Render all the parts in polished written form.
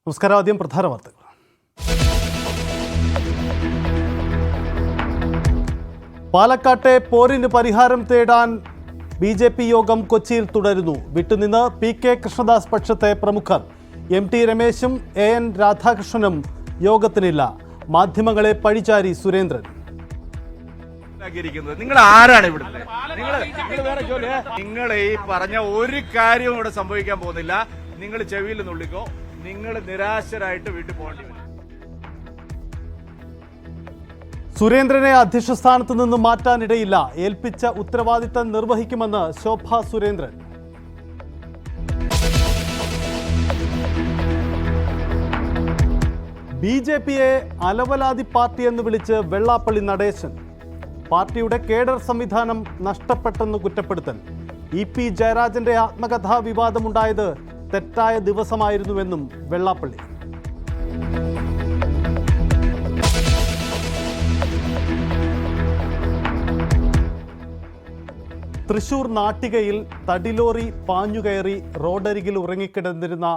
നമസ്കാരം. ആദ്യം പ്രധാന വാർത്തകൾ. പാലക്കാട്ടെ പോരിന് പരിഹാരം തേടാൻ BJP യോഗം കൊച്ചിയിൽ തുടരുന്നു. വിട്ടുനിന്ന് PK കൃഷ്ണദാസ് പക്ഷത്തെ പ്രമുഖർ MT രമേശും AN രാധാകൃഷ്ണനും യോഗത്തിനില്ല. മാധ്യമങ്ങളെ പഴിചാരി സുരേന്ദ്രൻ. നിങ്ങൾ ആരാണ് ഇവിടുത്തെ? നിങ്ങൾ ഈ പറഞ്ഞ ഒരു കാര്യവും ഇവിടെ സംഭവിക്കാൻ പോകുന്നില്ല. നിങ്ങൾ ചെവിയിൽ നുള്ളിക്കോ. നിങ്ങൾ നിരാശരായിട്ട് വീട്ടിൽ പോകേണ്ടി വരും. സുരേന്ദ്രനെ അധ്യക്ഷ സ്ഥാനത്ത് നിന്ന് മാറ്റാനിടയില്ല. ഏൽപ്പിച്ച ഉത്തരവാദിത്തം നിർവഹിക്കുമെന്ന് ശോഭ സുരേന്ദ്രൻ. BJPയെ അലവലാതി പാർട്ടി എന്ന് വിളിച്ച് വെള്ളാപ്പള്ളി നടേശൻ. പാർട്ടിയുടെ കേഡർ സംവിധാനം നഷ്ടപ്പെട്ടെന്ന് കുറ്റപ്പെടുത്തൽ. EP ജയരാജന്റെ ആത്മകഥാ വിവാദമുണ്ടായത് തെറ്റായ ദിവസമായിരുന്നുവെന്നും വെള്ളാപ്പള്ളി. തൃശൂർ നാട്ടികയിൽ തടിലോറി പാഞ്ഞുകയറി റോഡരികിൽ ഉറങ്ങിക്കിടന്നിരുന്ന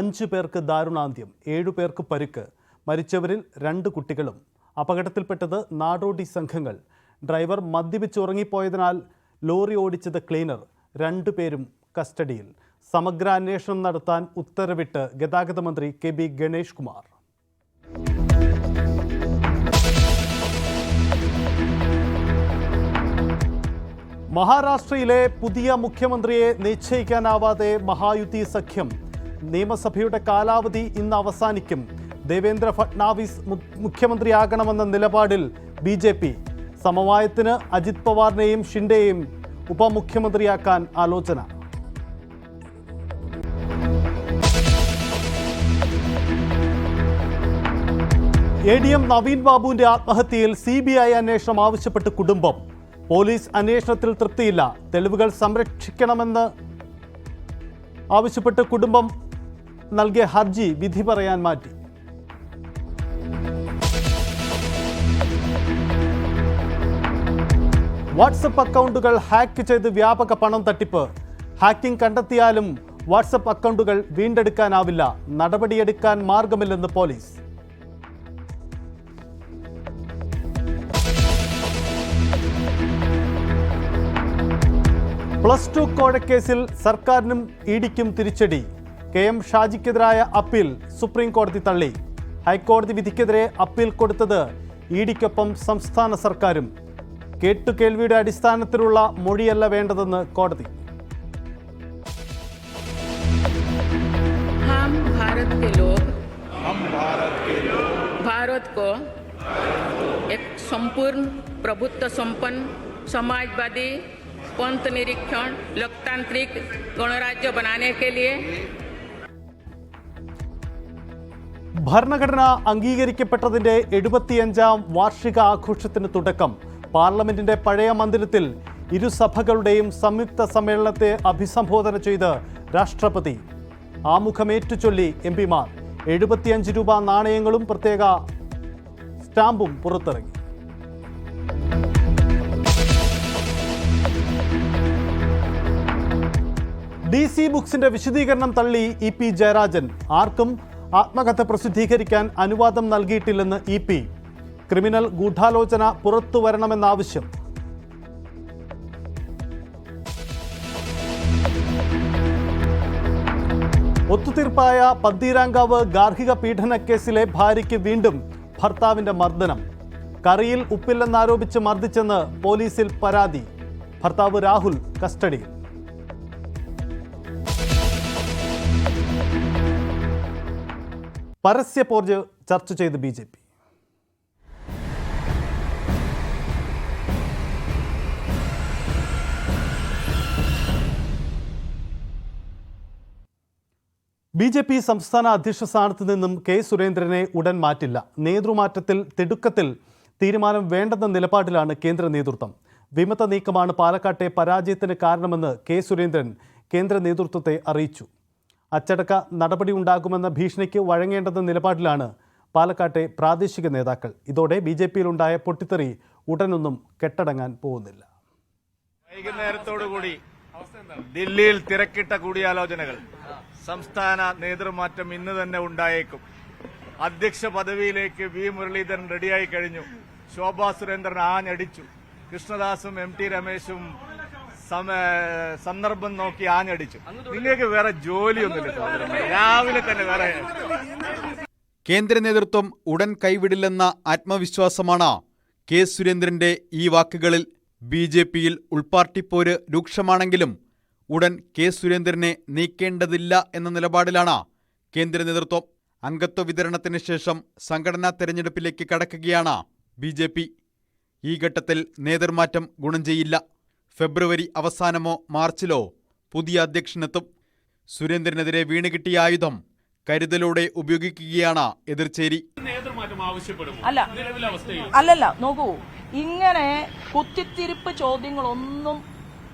5 പേർക്ക് ദാരുണാന്ത്യം, 7 പേർക്ക് പരിക്ക്. മരിച്ചവരിൽ 2 കുട്ടികളും. അപകടത്തിൽപ്പെട്ടത് നാടോടി സംഘങ്ങൾ. ഡ്രൈവർ മദ്യപിച്ച് ഉറങ്ങിപ്പോയതിനാൽ ലോറി ഓടിച്ചത് ക്ലീനർ. 2 പേരും കസ്റ്റഡിയിൽ. സമഗ്ര അന്വേഷണം നടത്താൻ ഉത്തരവിട്ട് ഗതാഗത മന്ത്രി KB ഗണേഷ് കുമാർ. മഹാരാഷ്ട്രയിലെ പുതിയ മുഖ്യമന്ത്രിയെ നിശ്ചയിക്കാനാവാതെ മഹായുതി സഖ്യം. നിയമസഭയുടെ കാലാവധി ഇന്ന് അവസാനിക്കും. ദേവേന്ദ്ര ഫട്നാവിസ് മുഖ്യമന്ത്രിയാകണമെന്ന നിലപാടിൽ BJP. സമവായത്തിന് അജിത് പവാറിനെയും ഷിൻഡെയും ഉപമുഖ്യമന്ത്രിയാക്കാൻ ആലോചന. ADM നവീൻ ബാബുവിന്റെ ആത്മഹത്യയിൽ CBI അന്വേഷണം ആവശ്യപ്പെട്ട് കുടുംബം. പോലീസ് അന്വേഷണത്തിൽ തൃപ്തിയില്ല. തെളിവുകൾ സംരക്ഷിക്കണമെന്ന് ആവശ്യപ്പെട്ട് കുടുംബം നൽകിയ ഹർജി വിധി പറയാൻ മാറ്റി. വാട്സപ്പ് അക്കൗണ്ടുകൾ ഹാക്ക് ചെയ്ത് വ്യാപക പണം തട്ടിപ്പ്. ഹാക്കിംഗ് കണ്ടെത്തിയാലും വാട്സപ്പ് അക്കൗണ്ടുകൾ വീണ്ടെടുക്കാനാവില്ല. നടപടിയെടുക്കാൻ മാർഗമില്ലെന്ന് പോലീസ്. +2 കോഴക്കേസിൽ സർക്കാരിനും EDക്കും തിരിച്ചടി. KM ഷാജിക്കെതിരായ അപ്പീൽ സുപ്രീം കോടതി തള്ളി. ഹൈക്കോടതി വിധിക്കെതിരെ അപ്പീൽ കൊടുത്തത് EDക്കൊപ്പം സംസ്ഥാന സർക്കാരും. കേട്ടുകേൾവിയുടെ അടിസ്ഥാനത്തിലുള്ള മൊഴിയല്ല വേണ്ടതെന്ന് കോടതി. भारत को एक संपूर्ण प्रभुत्व संपन्न समाजवादी पंथ निरीक्षण लोकतांत्रिक गणराज्य बनाने के लिए ഭരണഘടന അംഗീകരിക്കപ്പെട്ടതിന്റെ 75ാം വാർഷിക ആഘോഷത്തിന് തുടക്കം. പാർലമെന്റിന്റെ പഴയ മന്ദിരത്തിൽ ഇരുസഭകളുടെയും സംയുക്ത സമ്മേളനത്തെ അഭിസംബോധന ചെയ്ത് രാഷ്ട്രപതി. ആമുഖമേറ്റുചൊല്ലി MPമാർ. 75 രൂപ നാണയങ്ങളും പ്രത്യേക സ്റ്റാമ്പും പുറത്തിറങ്ങി. DC ബുക്സിന്റെ വിശദീകരണം തള്ളി EP ജയരാജൻ. ആർക്കും ആത്മകഥ പ്രസിദ്ധീകരിക്കാൻ അനുവാദം നൽകിയിട്ടില്ലെന്ന് EP. ക്രിമിനൽ ഗൂഢാലോചന പുറത്തു വരണമെന്നാവശ്യം. ഒത്തുതീർപ്പായ പന്തീരാങ്കാവ് ഗാർഹിക പീഡന കേസിലെ ഭാര്യയ്ക്ക് വീണ്ടും ഭർത്താവിന്റെ മർദ്ദനം. കറിയിൽ ഉപ്പില്ലെന്നാരോപിച്ച് മർദ്ദിച്ചെന്ന് പോലീസിൽ പരാതി. ഭർത്താവ് രാഹുൽ കസ്റ്റഡിയിൽ. പരസ്യപോര് ചർച്ച ചെയ്ത് BJP. BJP സംസ്ഥാന അധ്യക്ഷ സ്ഥാനത്ത് നിന്നും K സുരേന്ദ്രനെ ഉടൻ മാറ്റില്ല. നേതൃമാറ്റത്തിൽ തിടുക്കത്തിൽ തീരുമാനം വേണ്ടെന്ന നിലപാടിലാണ് കേന്ദ്ര നേതൃത്വം. വിമത നീക്കമാണ് പാലക്കാട്ടെ പരാജയത്തിന് കാരണമെന്ന് K സുരേന്ദ്രൻ കേന്ദ്ര നേതൃത്വത്തെ അറിയിച്ചു. അച്ചടക്ക നടപടി ഉണ്ടാകുമെന്ന ഭീഷണിക്ക് വഴങ്ങേണ്ടെന്ന നിലപാടിലാണ് പാലക്കാട്ടെ പ്രാദേശിക നേതാക്കൾ. ഇതോടെ BJPയിലുണ്ടായ പൊട്ടിത്തെറി ഉടനൊന്നും കെട്ടടങ്ങാൻ പോകുന്നില്ല. വൈകുന്നേരത്തോടുകൂടി ദില്ലിയിൽ തിരക്കിട്ട കൂടിയാലോചനകൾ സംസ്ഥാന നേതൃമാറ്റം ഇന്ന് തന്നെ ഉണ്ടായേക്കും. അധ്യക്ഷ പദവിയിലേക്ക് വി മുരളീധരൻ റെഡിയായി കഴിഞ്ഞു. ശോഭാ സുരേന്ദ്രൻ ആഞ്ഞടിച്ചു. കൃഷ്ണദാസും MT രമേശും സന്ദർഭം നോക്കി ആഞ്ഞടിച്ചു. നിങ്ങൾക്ക് വേറെ ജോലിയൊന്നുമില്ല, രാവിലെ തന്നെ വേറെ. കേന്ദ്ര നേതൃത്വം ഉടൻ കൈവിടില്ലെന്ന ആത്മവിശ്വാസമാണ് കെ സുരേന്ദ്രന്റെ ഈ വാക്കുകളിൽ. BJPയിൽ ഉൾപാർട്ടിപ്പോര് രൂക്ഷമാണെങ്കിലും ഉടൻ കെ സുരേന്ദ്രനെ നീക്കേണ്ടതില്ല എന്ന നിലപാടിലാണ് കേന്ദ്ര നേതൃത്വം. അംഗത്വ വിതരണത്തിന് ശേഷം സംഘടനാ തെരഞ്ഞെടുപ്പിലേക്ക് കടക്കുകയാണ് BJP. ഈ ഘട്ടത്തിൽ നേതൃമാറ്റം ഗുണം ചെയ്യില്ല. ഫെബ്രുവരി അവസാനമോ മാർച്ചിലോ പുതിയ അധ്യക്ഷനെത്തും. സുരേന്ദ്രനെതിരെ വീണുകിട്ടിയ ആയുധം കരുതലോടെ ഉപയോഗിക്കുകയാണ് എതിർചേരി. അല്ലല്ല, നോക്കൂ, ഇങ്ങനെ കുത്തിത്തിരിപ്പ് ചോദ്യങ്ങളൊന്നും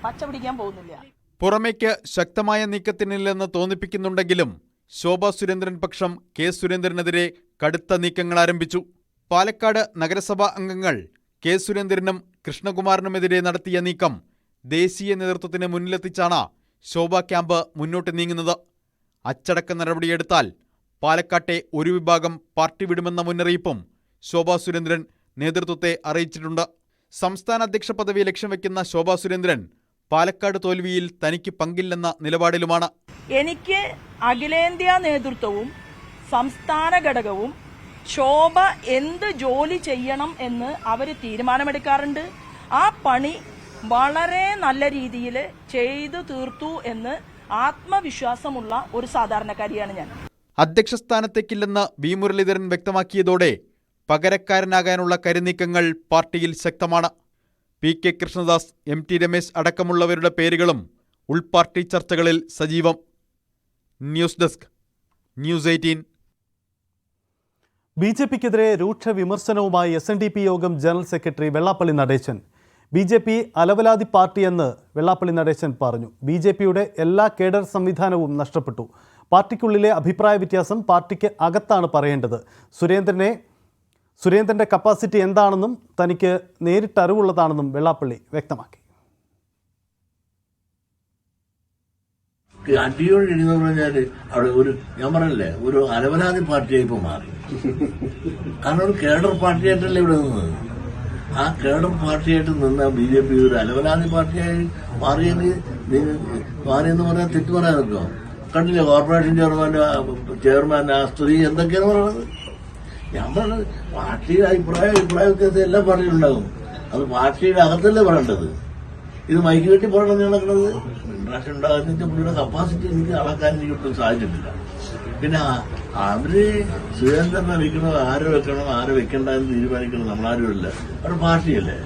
പച്ചപിടിക്കാൻ പോകുന്നില്ല. പുറമേക്ക് ശക്തമായ നീക്കത്തിനില്ലെന്ന് തോന്നിപ്പിക്കുന്നുണ്ടെങ്കിലും ശോഭാ സുരേന്ദ്രൻ പക്ഷം കെ സുരേന്ദ്രനെതിരെ കടുത്ത നീക്കങ്ങൾ ആരംഭിച്ചു. പാലക്കാട് നഗരസഭാ അംഗങ്ങൾ കെ സുരേന്ദ്രനും കൃഷ്ണകുമാറിനുമെതിരെ നടത്തിയ നീക്കം ദേശീയ നേതൃത്വത്തിന് മുന്നിലെത്തിച്ചാണ് ശോഭാ ക്യാമ്പ് മുന്നോട്ട് നീങ്ങുന്നത്. അച്ചടക്ക നടപടിയെടുത്താൽ പാലക്കാട്ടെ ഒരു വിഭാഗം പാർട്ടി വിടുമെന്ന മുന്നറിയിപ്പും ശോഭാ സുരേന്ദ്രൻ നേതൃത്വത്തെ അറിയിച്ചിട്ടുണ്ട്. സംസ്ഥാന അധ്യക്ഷ പദവി ലക്ഷ്യം വയ്ക്കുന്ന ശോഭാ സുരേന്ദ്രൻ പാലക്കാട് തോൽവിയിൽ തനിക്ക് പങ്കില്ലെന്ന നിലപാടിലുമാണ്. എനിക്ക് അഖിലേന്ത്യാ നേതൃത്വവും സംസ്ഥാന ഘടകവും ശോഭ എന്ത് ജോലി ചെയ്യണം എന്ന് അവർ തീരുമാനമെടുക്കാറുണ്ട്. ആ പണി വളരെ നല്ല രീതിയിൽ ചെയ്തു തീർത്തു എന്ന് ആത്മവിശ്വാസമുള്ള ഒരു സാധാരണക്കാരിയാണ് ഞാൻ. അധ്യക്ഷ സ്ഥാനത്തേക്കില്ലെന്ന് വി മുരളീധരൻ വ്യക്തമാക്കിയതോടെ പകരക്കാരനാകാനുള്ള കരുനീക്കങ്ങൾ പാർട്ടിയിൽ ശക്തമാണ്. PK കൃഷ്ണദാസ്, MT രമേശ് അടക്കമുള്ളവരുടെ പേരുകളും ഉൾപാർട്ടി ചർച്ചകളിൽ സജീവം. News desk, News 18. BJPക്കെതിരെ രൂക്ഷ വിമർശനവുമായി SNDP യോഗം general secretary Vellappally Natesan. BJP അലവലാതി പാർട്ടിയെന്ന് വെള്ളാപ്പള്ളി നടേശൻ പറഞ്ഞു. BJPയുടെ എല്ലാ കേഡർ സംവിധാനവും നഷ്ടപ്പെട്ടു. പാർട്ടിക്കുള്ളിലെ അഭിപ്രായ വ്യത്യാസം പാർട്ടിക്ക് അകത്താണ് പറയേണ്ടത്. സുരേന്ദ്രന്റെ കപ്പാസിറ്റി എന്താണെന്നും തനിക്ക് നേരിട്ട് അറിവുള്ളതാണെന്നും വെള്ളാപ്പള്ളി വ്യക്തമാക്കി. അടിയോടിന്ന് പറഞ്ഞാല് അവിടെ ഞാൻ പറഞ്ഞല്ലേ, ഒരു അലവലാതി പാർട്ടിയായി ഇപ്പൊ മാറി. കാരണം ഒരു കേഡർ പാർട്ടിയായിട്ടല്ലേ ഇവിടെ നിന്നത്. ആ കേഡർ പാർട്ടിയായിട്ട് നിന്ന BJP ഒരു അലവലാതി പാർട്ടിയായി മാറിയെന്ന് പറയാൻ തെറ്റ് പറയാൻ നിൽക്കോ? കണ്ടില്ലേ കോർപ്പറേഷൻ ചെയർമാൻ ആ സ്ത്രീ എന്തൊക്കെയാണ് പറയുന്നത്? ഞാൻ പറഞ്ഞത് പാർട്ടിയുടെ അഭിപ്രായ വ്യത്യാസം എല്ലാ പാർട്ടിയിലുണ്ടാകും. അത് പാർട്ടിയുടെ അകത്തല്ലേ പറയേണ്ടത്. ഇത് മൈക്ക് കെട്ടി പറയണമെന്ന് നടക്കുന്നത്. ഇൻട്രാക്ഷൻ ഉണ്ടാകുന്ന പുള്ളിയുടെ കപ്പാസിറ്റി എനിക്ക് അളക്കാൻ എനിക്ക് ഒട്ടും സാധിച്ചിട്ടില്ല. പിന്നെ അവര് സുരേന്ദ്രനെ വെക്കണം, ആരെ വെക്കണം ആരെ വെക്കണ്ട എന്ന് തീരുമാനിക്കണം നമ്മളാരുമല്ല, ഒരു പാർട്ടിയല്ലേ.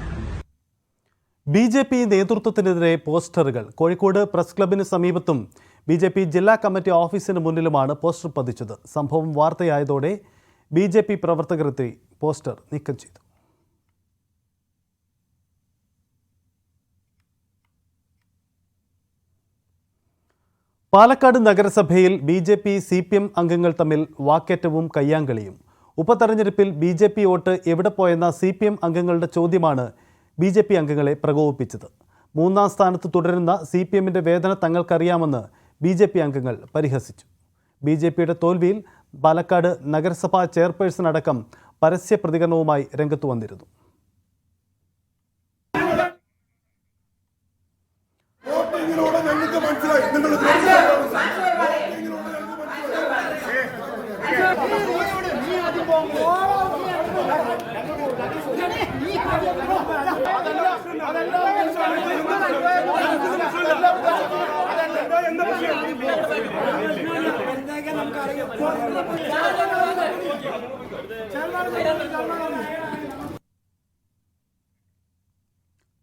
BJP നേതൃത്വത്തിനെതിരെ പോസ്റ്ററുകൾ. കോഴിക്കോട് പ്രസ് ക്ലബിന് സമീപത്തും BJP ജില്ലാ കമ്മിറ്റി ഓഫീസിന് മുന്നിലുമാണ് പോസ്റ്റർ പതിച്ചത്. സംഭവം വാർത്തയായതോടെ BJP പ്രവർത്തകർ എത്തി പോസ്റ്റർ നീക്കം ചെയ്തു. പാലക്കാട് നഗരസഭയിൽ BJP CPM അംഗങ്ങൾ തമ്മിൽ വാക്കേറ്റവും കയ്യാങ്കളിയും. ഉപതെരഞ്ഞെടുപ്പിൽ BJP വോട്ട് എവിടെ പോയെന്ന CPM അംഗങ്ങളുടെ ചോദ്യമാണ് BJP അംഗങ്ങളെ പ്രകോപിപ്പിച്ചത്. മൂന്നാം സ്ഥാനത്ത് തുടരുന്ന CPMന്റെ വേദന തങ്ങൾക്കറിയാമെന്ന് BJP അംഗങ്ങൾ പരിഹസിച്ചു. BJPയുടെ തോൽവിയിൽ പാലക്കാട് നഗരസഭാ ചെയർപേഴ്സൺ അടക്കം പരസ്യ പ്രതികരണവുമായി രംഗത്തു വന്നിരുന്നു.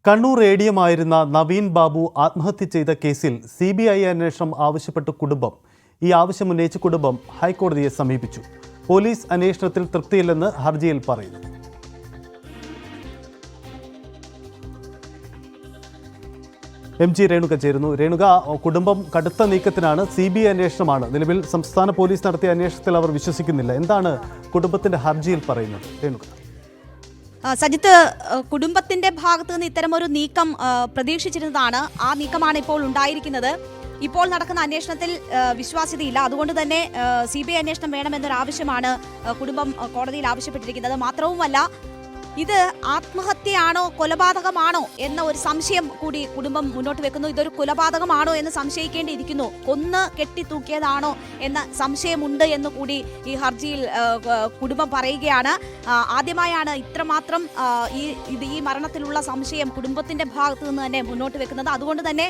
കണ്ണൂർ ADM ആയിരുന്ന നവീൻ ബാബു ആത്മഹത്യ ചെയ്ത കേസിൽ CBI അന്വേഷണം ആവശ്യപ്പെട്ട കുടുംബം. ഈ ആവശ്യമുന്നയിച്ച് കുടുംബം ഹൈക്കോടതിയെ സമീപിച്ചു. പോലീസ് അന്വേഷണത്തിൽ തൃപ്തിയില്ലെന്ന് ഹർജിയിൽ പറയുന്നു. MG രേണുക ചേരുന്നു. രേണുക, കുടുംബം കടുത്ത നീക്കത്തിനാണ്. CBI അന്വേഷണമാണ്. നിലവിൽ സംസ്ഥാന പോലീസ് നടത്തിയ അന്വേഷണത്തിൽ അവർ വിശ്വസിക്കുന്നില്ല. എന്താണ് കുടുംബത്തിന്റെ ഹർജിയിൽ പറയുന്നത്? രേണുക. സജിത്ത്, കുടുംബത്തിന്റെ ഭാഗത്ത് നിന്ന് ഇത്തരമൊരു നീക്കം പ്രതീക്ഷിച്ചിരുന്നതാണ്. ആ നീക്കമാണ് ഇപ്പോൾ ഉണ്ടായിരിക്കുന്നത്. ഇപ്പോൾ നടക്കുന്ന അന്വേഷണത്തിൽ വിശ്വാസ്യതയില്ല. അതുകൊണ്ട് തന്നെ CBI അന്വേഷണം വേണമെന്നൊരു ആവശ്യമാണ് കുടുംബം കോടതിയിൽ ആവശ്യപ്പെട്ടിരിക്കുന്നത്. മാത്രവുമല്ല, ഇത് ആത്മഹത്യയാണോ കൊലപാതകമാണോ എന്ന ഒരു സംശയം കൂടി കുടുംബം മുന്നോട്ട് വെക്കുന്നു. ഇതൊരു കൊലപാതകമാണോ എന്ന് സംശയിക്കേണ്ടിയിരിക്കുന്നു. കൊന്ന് കെട്ടിത്തൂക്കിയതാണോ എന്ന സംശയമുണ്ട് എന്ന് കൂടി ഈ ഹർജിയിൽ കുടുംബം പറയുകയാണ്. ആദ്യമായാണ് ഇത്രമാത്രം ഈ മരണത്തിലുള്ള സംശയം കുടുംബത്തിന്റെ ഭാഗത്തു നിന്ന് തന്നെ മുന്നോട്ട് വെക്കുന്നത്. അതുകൊണ്ട് തന്നെ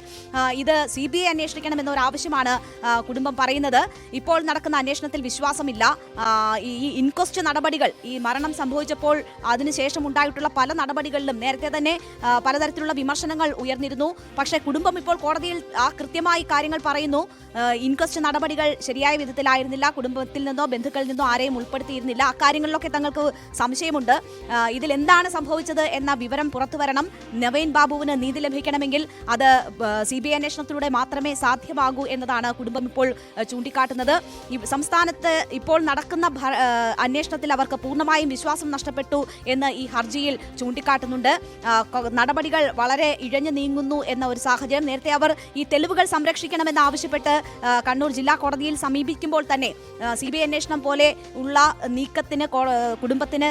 ഇത് CBI അന്വേഷിക്കണം എന്നൊരു ആവശ്യമാണ് കുടുംബം പറയുന്നത്. ഇപ്പോൾ നടക്കുന്ന അന്വേഷണത്തിൽ വിശ്വാസമില്ല. ഈ ഇൻക്വസ്റ്റ് നടപടികൾ, ഈ മരണം സംഭവിച്ചപ്പോൾ അതിനുശേഷം ഉണ്ടായിട്ടുള്ള പല നടപടികളിലും നേരത്തെ തന്നെ പലതരത്തിലുള്ള വിമർശനങ്ങൾ ഉയർന്നിരുന്നു. പക്ഷേ കുടുംബം ഇപ്പോൾ കോടതിയിൽ കൃത്യമായി കാര്യങ്ങൾ പറയുന്നു. ഇൻക്വസ്റ്റ് നടപടികൾ ശരിയായ വിധത്തിലായിരുന്നില്ല. കുടുംബത്തിൽ നിന്നോ ബന്ധുക്കളിൽ നിന്നോ ആരെയും ഉൾപ്പെടുത്തിയിരുന്നില്ല. അക്കാര്യങ്ങളിലൊക്കെ തങ്ങൾക്ക് സംശയമുണ്ട്. ഇതിൽ എന്താണ് സംഭവിച്ചത് എന്ന വിവരം പുറത്തുവരണം. നവീൻ ബാബുവിന് നീതി ലഭിക്കണമെങ്കിൽ അത് CBI അന്വേഷണത്തിലൂടെ മാത്രമേ സാധ്യമാകൂ എന്നതാണ് കുടുംബം ഇപ്പോൾ ചൂണ്ടിക്കാട്ടുന്നത്. സംസ്ഥാനത്ത് ഇപ്പോൾ നടക്കുന്ന അന്വേഷണത്തിൽ അവർക്ക് പൂർണ്ണമായും വിശ്വാസം നഷ്ടപ്പെട്ടു എന്ന് ഈ ഹർജിയിൽ ചൂണ്ടിക്കാട്ടുന്നുണ്ട്. നടപടികൾ വളരെ ഇഴഞ്ഞു നീങ്ങുന്നു എന്ന ഒരു സാഹചര്യം. നേരത്തെ അവർ ഈ തെളിവുകൾ സംരക്ഷിക്കണമെന്ന് ആവശ്യപ്പെട്ട് കണ്ണൂർ ജില്ലാ കോടതിയിൽ സമീപിക്കുമ്പോൾ തന്നെ CBI അന്വേഷണം പോലെ ഉള്ള നീക്കത്തിന് കുടുംബത്തിന്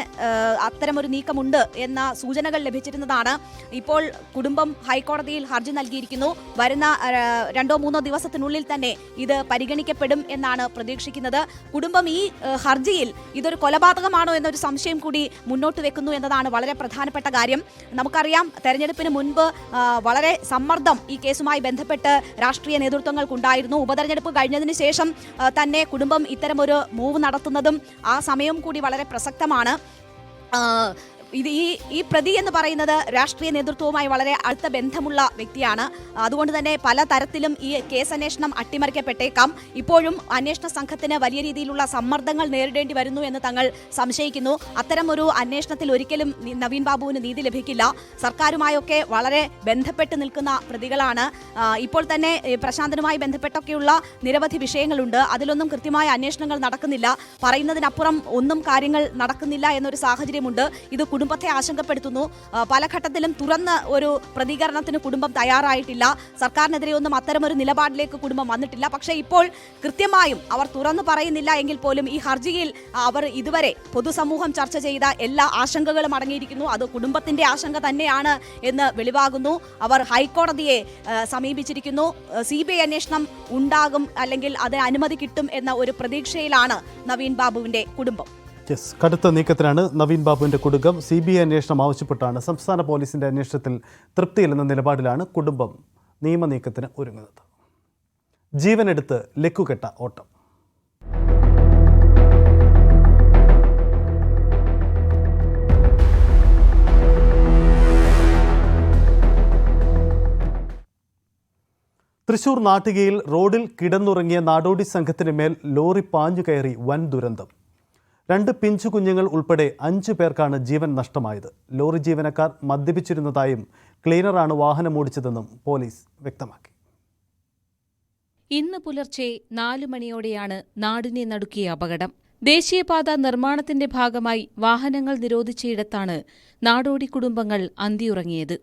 അത്തരമൊരു നീക്കമുണ്ട് എന്ന സൂചനകൾ ലഭിച്ചിരുന്നതാണ്. ഇപ്പോൾ കുടുംബം ഹൈക്കോടതിയിൽ ഹർജി നൽകിയിരിക്കുന്നു. വരുന്ന 2-3 ദിവസത്തിനുള്ളിൽ തന്നെ ഇത് പരിഗണിക്കപ്പെടും എന്നാണ് പ്രതീക്ഷിക്കുന്നത്. കുടുംബം ഈ ഹർജിയിൽ ഇതൊരു കൊലപാതകമാണോ എന്നൊരു സംശയം കൂടി മുന്നോട്ട് വെക്കുന്നു എന്നതാണ് വളരെ പ്രധാനപ്പെട്ട കാര്യം. നമുക്കറിയാം, തെരഞ്ഞെടുപ്പിന് മുൻപ് വളരെ സമ്മർദ്ദം ഈ കേസുമായി ബന്ധപ്പെട്ട് രാഷ്ട്രീയ നേതൃത്വങ്ങൾക്കുണ്ടായിരുന്നു. ഉപതെരഞ്ഞെടുപ്പ് കഴിഞ്ഞതിന് ശേഷം തന്നെ കുടുംബം ഇത്തരമൊരു മൂവ് നടത്തുന്നതും ആ സമയം കൂടി വളരെ പ്രസക്തമാണ്. ഇത് ഈ പ്രതി എന്ന് പറയുന്നത് രാഷ്ട്രീയ നേതൃത്വവുമായി വളരെ അടുത്ത ബന്ധമുള്ള വ്യക്തിയാണ്. അതുകൊണ്ട് തന്നെ പല തരത്തിലും ഈ കേസ് അന്വേഷണം അട്ടിമറിക്കപ്പെട്ടേക്കാം. ഇപ്പോഴും അന്വേഷണ സംഘത്തിന് വലിയ രീതിയിലുള്ള സമ്മർദ്ദങ്ങൾ നേരിടേണ്ടി വരുന്നു എന്ന് തങ്ങൾ സംശയിക്കുന്നു. അത്തരം ഒരു അന്വേഷണത്തിൽ ഒരിക്കലും നവീൻ ബാബുവിന് നീതി ലഭിക്കില്ല. സർക്കാരുമായൊക്കെ വളരെ ബന്ധപ്പെട്ട് നിൽക്കുന്ന പ്രതികളാണ്. ഇപ്പോൾ തന്നെ പ്രശാന്തനുമായി ബന്ധപ്പെട്ടൊക്കെയുള്ള നിരവധി വിഷയങ്ങളുണ്ട്. അതിലൊന്നും കൃത്യമായ അന്വേഷണങ്ങൾ നടക്കുന്നില്ല. പറയുന്നതിനപ്പുറം ഒന്നും കാര്യങ്ങൾ നടക്കുന്നില്ല എന്നൊരു സാഹചര്യമുണ്ട്. ഇത് കുടുംബത്തെ ആശങ്കപ്പെടുത്തുന്നു. പല ഘട്ടത്തിലും തുറന്ന ഒരു പ്രതികരണത്തിന് കുടുംബം തയ്യാറായിട്ടില്ല. സർക്കാരിനെതിരെ ഒന്നും അത്തരമൊരു നിലപാടിലേക്ക് കുടുംബം വന്നിട്ടില്ല. പക്ഷേ ഇപ്പോൾ കൃത്യമായും അവർ തുറന്നു പറയുന്നില്ല എങ്കിൽ പോലും ഈ ഹർജിയിൽ അവർ ഇതുവരെ പൊതുസമൂഹം ചർച്ച ചെയ്ത എല്ലാ ആശങ്കകളും അടങ്ങിയിരിക്കുന്നു. അത് കുടുംബത്തിന്റെ ആശങ്ക തന്നെയാണ് എന്ന് വെളിവാകുന്നു. അവർ ഹൈക്കോടതിയെ സമീപിച്ചിരിക്കുന്നു. CBI അന്വേഷണം ഉണ്ടാകും, അല്ലെങ്കിൽ അതിന് അനുമതി കിട്ടും എന്ന ഒരു പ്രതീക്ഷയിലാണ് നവീൻ ബാബുവിന്റെ കുടുംബം. കടുത്ത നീക്കത്തിനാണ് നവീൻ ബാബുവിന്റെ കുടുംബം. CBI അന്വേഷണം ആവശ്യപ്പെട്ടാണ്. സംസ്ഥാന പോലീസിന്റെ അന്വേഷണത്തിൽ തൃപ്തിയില്ലെന്ന നിലപാടിലാണ് കുടുംബം നിയമനീക്കത്തിന് ഒരുങ്ങുന്നത്. ജീവനെടുത്ത് ലക്കുകെട്ട ഓട്ടം. തൃശൂർ നാട്ടികയിൽ റോഡിൽ കിടന്നുറങ്ങിയ നാടോടി സംഘത്തിന് മേൽ ലോറി പാഞ്ഞു കയറി വൻ ദുരന്തം. 2 പിഞ്ചു കുഞ്ഞുങ്ങൾ ഉൾപ്പെടെ 5 പേർക്കാണ് ജീവൻ നഷ്ടമായത്. ലോറി ജീവനക്കാർ മദ്യപിച്ചിരുന്നതായും ക്ലീനറാണ് വാഹനമോടിച്ചതെന്നും പോലീസ് വ്യക്തമാക്കി. ഇന്ന് പുലർച്ചെ 4 മണിയോടെയാണ് നാടിനെ നടുക്കിയ അപകടം. ദേശീയപാത നിർമ്മാണത്തിന്റെ ഭാഗമായി വാഹനങ്ങൾ നിരോധിച്ചയിടത്താണ് നാടോടി കുടുംബങ്ങൾ അന്തിയുറങ്ങിയത്.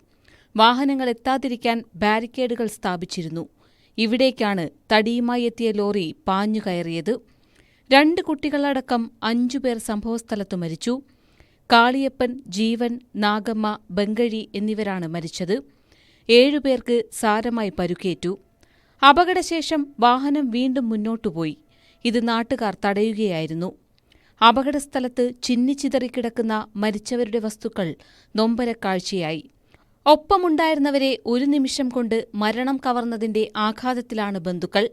വാഹനങ്ങൾ എത്താതിരിക്കാൻ ബാരിക്കേഡുകൾ സ്ഥാപിച്ചിരുന്നു. ഇവിടേക്കാണ് തടിയുമായി എത്തിയ ലോറി പാഞ്ഞു കയറിയത്. 2 കുട്ടികളടക്കം 5 പേർ സംഭവസ്ഥലത്ത് മരിച്ചു. കാളിയപ്പൻ, ജീവൻ, നാഗമ്മ, ബംഗഴി എന്നിവരാണ് മരിച്ചത്. 7 പേർക്ക് സാരമായി പരുക്കേറ്റു. അപകടശേഷം വാഹനം വീണ്ടും മുന്നോട്ടുപോയി. ഇത് നാട്ടുകാർ തടയുകയായിരുന്നു. അപകടസ്ഥലത്ത് ചിന്നിച്ചിതറിക്കിടക്കുന്ന മരിച്ചവരുടെ വസ്തുക്കൾ നൊമ്പരക്കാഴ്ചയായി. ഒപ്പമുണ്ടായിരുന്നവരെ ഒരു നിമിഷം കൊണ്ട് മരണം കവർന്നതിന്റെ ആഘാതത്തിലാണ് ബന്ധുക്കൾ.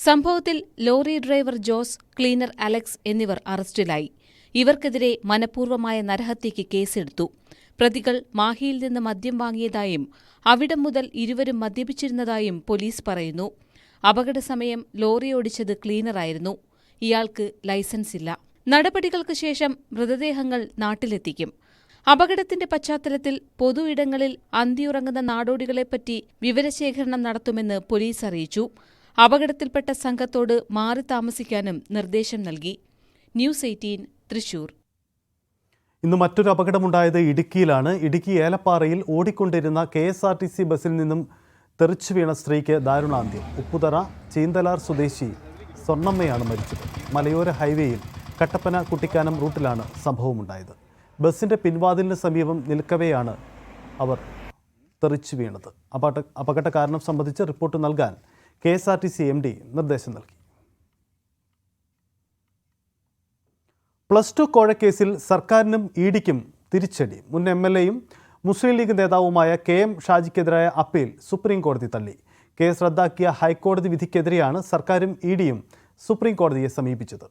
സംഭവത്തിൽ lorry driver Jose, cleaner Alex എന്നിവർ അറസ്റ്റിലായി. ഇവർക്കെതിരെ മനഃപൂർവ്വമായ നരഹത്യയ്ക്ക് കേസെടുത്തു. പ്രതികൾ മാഹിയിൽ നിന്ന് മദ്യം വാങ്ങിയതായും അവിടം മുതൽ ഇരുവരും മദ്യപിച്ചിരുന്നതായും പോലീസ് പറയുന്നു. അപകടസമയം ലോറി ഓടിച്ചത് ക്ലീനറായിരുന്നു. ഇയാൾക്ക് ലൈസൻസ് ഇല്ല. നടപടികൾക്ക് ശേഷം മൃതദേഹങ്ങൾ നാട്ടിലെത്തിക്കും. അപകടത്തിന്റെ പശ്ചാത്തലത്തിൽ പൊതു ഇടങ്ങളിൽ അന്തിയുറങ്ങുന്ന നാടോടികളെപ്പറ്റി വിവരശേഖരണം നടത്തുമെന്ന് പോലീസ് അറിയിച്ചു. അപകടത്തിൽപ്പെട്ട സംഘത്തോട് മാറി താമസിക്കാനും നിർദ്ദേശം നൽകി. ന്യൂസ് 18 തൃശൂർ. ഇന്ന് മറ്റൊരു അപകടമുണ്ടായത് ഇടുക്കിയിലാണ്. ഇടുക്കി ഏലപ്പാറയിൽ ഓടിക്കൊണ്ടിരുന്ന KSRTC ബസ്സിൽ നിന്നും തെറിച്ചു വീണ സ്ത്രീക്ക് ദാരുണാന്ത്യം. ഉപ്പുതറ ചീന്തലാർ സ്വദേശി സ്വർണ്ണമ്മയാണ് മരിച്ചത്. മലയോര ഹൈവേയിൽ കട്ടപ്പന കുട്ടിക്കാനം റൂട്ടിലാണ് സംഭവമുണ്ടായത്. ബസ്സിന്റെ പിൻവാതിലിന് സമീപം നിൽക്കവെയാണ് അവർ തെറിച്ചു വീണത്. അപകട കാരണം സംബന്ധിച്ച് റിപ്പോർട്ട് നൽകാൻ KSRTC MD നിർദ്ദേശം നൽകി. +2 കോഴക്കേസിൽ സർക്കാരിനും ഇഡിക്കും തിരിച്ചടി. മുൻ MLAയും മുസ്ലിം ലീഗ് നേതാവുമായ KM ഷാജിക്കെതിരായ അപ്പീൽ സുപ്രീം കോടതി തള്ളി. കേസ് റദ്ദാക്കിയ ഹൈക്കോടതി വിധിക്കെതിരെയാണ് സർക്കാരും ഇഡിയും സുപ്രീം കോടതിയെ സമീപിച്ചത്.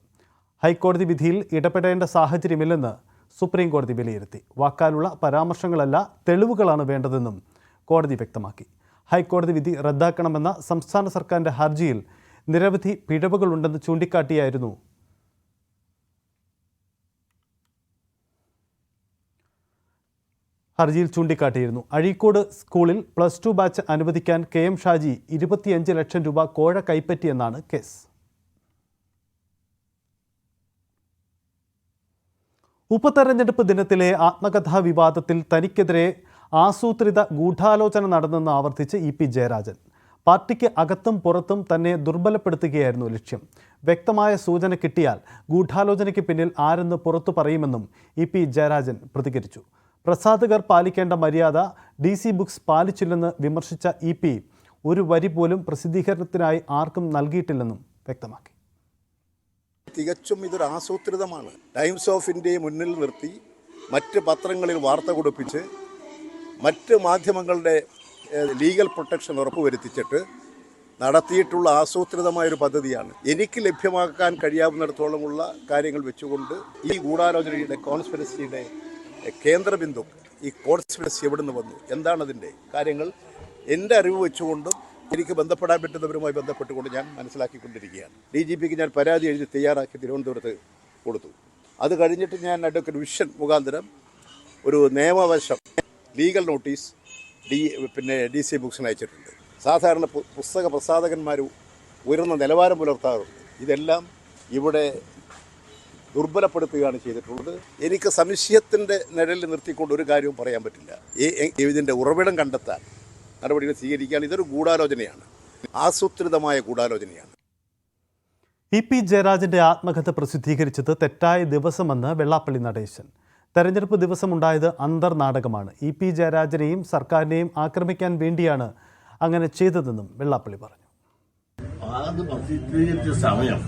ഹൈക്കോടതി വിധിയിൽ ഇടപെടേണ്ട സാഹചര്യമില്ലെന്ന് സുപ്രീം കോടതി വിലയിരുത്തി. വാക്കാലുള്ള പരാമർശങ്ങളല്ല, തെളിവുകളാണ് വേണ്ടതെന്നും കോടതി വ്യക്തമാക്കി. ഹൈക്കോടതി വിധി റദ്ദാക്കണമെന്ന സംസ്ഥാന സർക്കാരിൻ്റെ ഹർജിയിൽ നിരവധി പിഴവുകളുണ്ടെന്ന് ചൂണ്ടിക്കാട്ടിയായിരുന്നു അഴീക്കോട് സ്കൂളിൽ +2 ബാച്ച് അനുവദിക്കാൻ KM ഷാജി 25 ലക്ഷം രൂപ കോഴ കൈപ്പറ്റിയെന്നാണ് കേസ്. ഉപതെരഞ്ഞെടുപ്പ് ദിനത്തിലെ ആത്മകഥാ വിവാദത്തിൽ തനിക്കെതിരെ ആസൂത്രിത ഗൂഢാലോചന നടന്നെന്ന് ആവർത്തിച്ച് EP ജയരാജൻ. പാർട്ടിക്ക് അകത്തും പുറത്തും തന്നെ ദുർബലപ്പെടുത്തുകയായിരുന്നു ലക്ഷ്യം. വ്യക്തമായ സൂചന കിട്ടിയാൽ ഗൂഢാലോചനയ്ക്ക് പിന്നിൽ ആരെന്ന് പുറത്തു പറയുമെന്നും EP ജയരാജൻ പ്രതികരിച്ചു. പ്രസാധകർ പാലിക്കേണ്ട മര്യാദ DC ബുക്സ് പാലിച്ചില്ലെന്ന് വിമർശിച്ച EP ഒരു വരി പോലും പ്രസിദ്ധീകരണത്തിനായി ആർക്കും നൽകിയിട്ടില്ലെന്നും വ്യക്തമാക്കി. തികച്ചും ഇതൊരു ആസൂത്രിതമാണ്. ടൈംസ് ഓഫ് ഇന്ത്യയെ മുന്നിൽ നിർത്തി മറ്റ് പത്രങ്ങളിൽ വാർത്ത കൊടുപ്പിച്ച് മറ്റ് മാധ്യമങ്ങളുടെ ലീഗൽ പ്രൊട്ടക്ഷൻ ഉറപ്പുവരുത്തിച്ചിട്ട് നടത്തിയിട്ടുള്ള ആസൂത്രിതമായൊരു പദ്ധതിയാണ്. എനിക്ക് ലഭ്യമാക്കാൻ കഴിയാവുന്നിടത്തോളമുള്ള കാര്യങ്ങൾ വെച്ചുകൊണ്ട് ഈ ഗൂഢാലോചനയുടെ കോൺസ്പിറസിയുടെ കേന്ദ്രബിന്ദു, ഈ കോൺസ്പിറസി എവിടെ നിന്ന് വന്നു, എന്താണതിൻ്റെ കാര്യങ്ങൾ എൻ്റെ അറിവ് വെച്ചുകൊണ്ടും എനിക്ക് ബന്ധപ്പെടാൻ പറ്റുന്നവരുമായി ബന്ധപ്പെട്ടുകൊണ്ട് ഞാൻ മനസ്സിലാക്കിക്കൊണ്ടിരിക്കുകയാണ്. DGPക്ക് ഞാൻ പരാതി എഴുതി തയ്യാറാക്കി തിരുവനന്തപുരത്ത് കൊടുത്തു. അത് കഴിഞ്ഞിട്ട് ഞാൻ അഡ്വക്കേറ്റ് വിഷൻ മുഖാന്തരം ഒരു നിയമവശം ലീഗൽ നോട്ടീസ് DC ബുക്സിന് അയച്ചിട്ടുണ്ട്. സാധാരണ പുസ്തക പ്രസാധകന്മാർ ഉയർന്ന നിലവാരം പുലർത്താറുണ്ട്. ഇതെല്ലാം ഇവിടെ ദുർബലപ്പെടുത്തുകയാണ് ചെയ്തിട്ടുള്ളത്. എനിക്ക് സംശയത്തിൻ്റെ നിഴലിൽ നിർത്തിക്കൊണ്ട് ഒരു കാര്യവും പറയാൻ പറ്റില്ല. ഇതിൻ്റെ ഉറവിടം കണ്ടെത്താൻ നടപടികൾ സ്വീകരിക്കാൻ ഇതൊരു ഗൂഢാലോചനയാണ്, ആസൂത്രിതമായ ഗൂഢാലോചനയാണ്. EP ജയരാജന്റെ ആത്മകഥ പ്രസിദ്ധീകരിച്ചത് തെറ്റായ ദിവസമെന്ന് വെള്ളാപ്പള്ളി നടേശൻ. തെരഞ്ഞെടുപ്പ് ദിവസമുണ്ടായത് അന്തർനാടകമാണ്. EP ജയരാജനെയും സർക്കാരിനെയും ആക്രമിക്കാൻ വേണ്ടിയാണ് അങ്ങനെ ചെയ്തതെന്നും വെള്ളാപ്പള്ളി പറഞ്ഞു. അത് പ്രസിദ്ധീകരിച്ച സമയം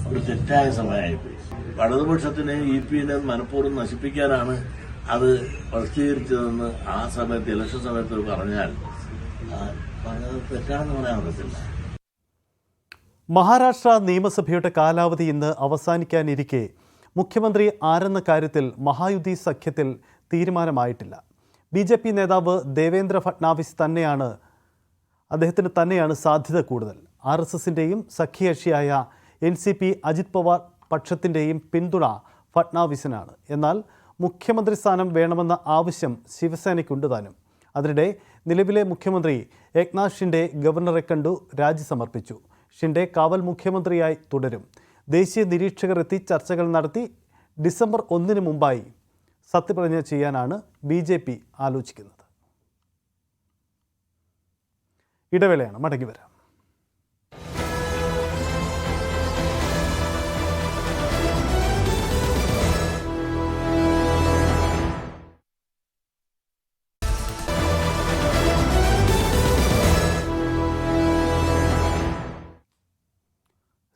ഒരു തെറ്റായ സമയമായിപ്പോയി. വലതുപക്ഷത്തിനെ EP-നെ മനഃപൂർവ്വം നശിപ്പിക്കാനാണ് അത് പ്രസിദ്ധീകരിച്ചതെന്ന് ആ സമയത്ത് ഇലക്ഷൻ സമയത്ത് പറഞ്ഞാൽ തെറ്റാണെന്ന് പറയാൻ പറ്റില്ല. മഹാരാഷ്ട്ര നിയമസഭയുടെ കാലാവധി ഇന്ന് അവസാനിക്കാനിരിക്കെ മുഖ്യമന്ത്രി ആരെന്ന കാര്യത്തിൽ മഹായുതി സഖ്യത്തിൽ തീരുമാനമായിട്ടില്ല. BJP നേതാവ് ദേവേന്ദ്ര ഫട്നാവിസ് അദ്ദേഹത്തിന് തന്നെയാണ് സാധ്യത കൂടുതൽ. RSSന്റെയും സഖ്യകക്ഷിയായ NCP അജിത് പവാർ പക്ഷത്തിൻ്റെയും പിന്തുണ ഫട്നാവിസിനാണ്. എന്നാൽ മുഖ്യമന്ത്രി സ്ഥാനം വേണമെന്ന ആവശ്യം ശിവസേനയ്ക്കുണ്ട് താനും. അതിനിടെ നിലവിലെ മുഖ്യമന്ത്രി ഏക്നാഥ് ഷിൻഡെ ഗവർണറെ കണ്ടു രാജി സമർപ്പിച്ചു. ഷിൻഡെ കാവൽ മുഖ്യമന്ത്രിയായി തുടരും. ദേശീയ നിരീക്ഷകർ എത്തി ചർച്ചകൾ നടത്തി ഡിസംബർ 1 മുമ്പായി സത്യപ്രതിജ്ഞ ചെയ്യാനാണ് BJP ആലോചിക്കുന്നത്. ഇടവേളയാണ്, മടങ്ങി വരാം.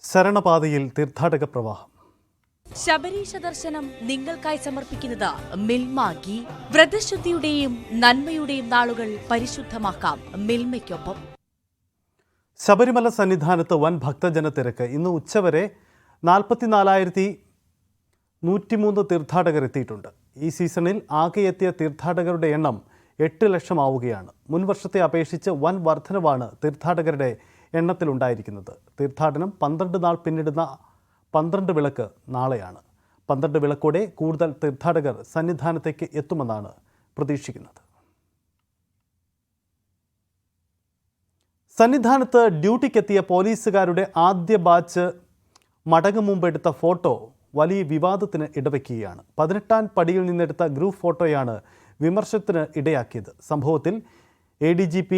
ശരണപാതയിൽ തീർത്ഥാടക പ്രവാഹം. ശബരീശ ദർശനം നിങ്ങൾക്കായി സമർപ്പിക്കുന്നത് മിൽമ ഗീ. വ്രതശുദ്ധിയുടെയും നന്മയുടെയും നാളുകൾ പരിശുദ്ധമാക്കാം മിൽമയ്ക്കൊപ്പം. ശബരിമല സന്നിധാനത്ത് വൻ ഭക്തജന തിരക്ക്. ഇന്ന് ഉച്ചവരെ 44,103 തീർത്ഥാടകർ എത്തിയിട്ടുണ്ട്. ഈ സീസണിൽ ആകെ എത്തിയ തീർത്ഥാടകരുടെ എണ്ണം 8 ലക്ഷം ആവുകയാണ്. മുൻവർഷത്തെ അപേക്ഷിച്ച് വൻ വർധനവാണ് തീർത്ഥാടകരുടെ എണ്ണത്തിലുണ്ടായിരിക്കുന്നത്. തീർത്ഥാടനം 12 നാൾ പിന്നിടുന്ന 12 വിളക്ക് നാളെയാണ്. 12 വിളക്കോടെ കൂടുതൽ തീർത്ഥാടകർ സന്നിധാനത്തേക്ക് എത്തുമെന്നാണ് പ്രതീക്ഷിക്കുന്നത്. സന്നിധാനത്ത് ഡ്യൂട്ടിക്കെത്തിയ പോലീസുകാരുടെ ആദ്യ ബാച്ച് മടങ്ങും മുമ്പ് എടുത്ത ഫോട്ടോ വലിയ വിവാദത്തിന് ഇടവയ്ക്കുകയാണ്. 18ാം പടിയിൽ നിന്നെടുത്ത ഗ്രൂപ്പ് ഫോട്ടോയാണ് വിമർശനത്തിന് ഇടയാക്കിയത്. സംഭവത്തിൽ ADGP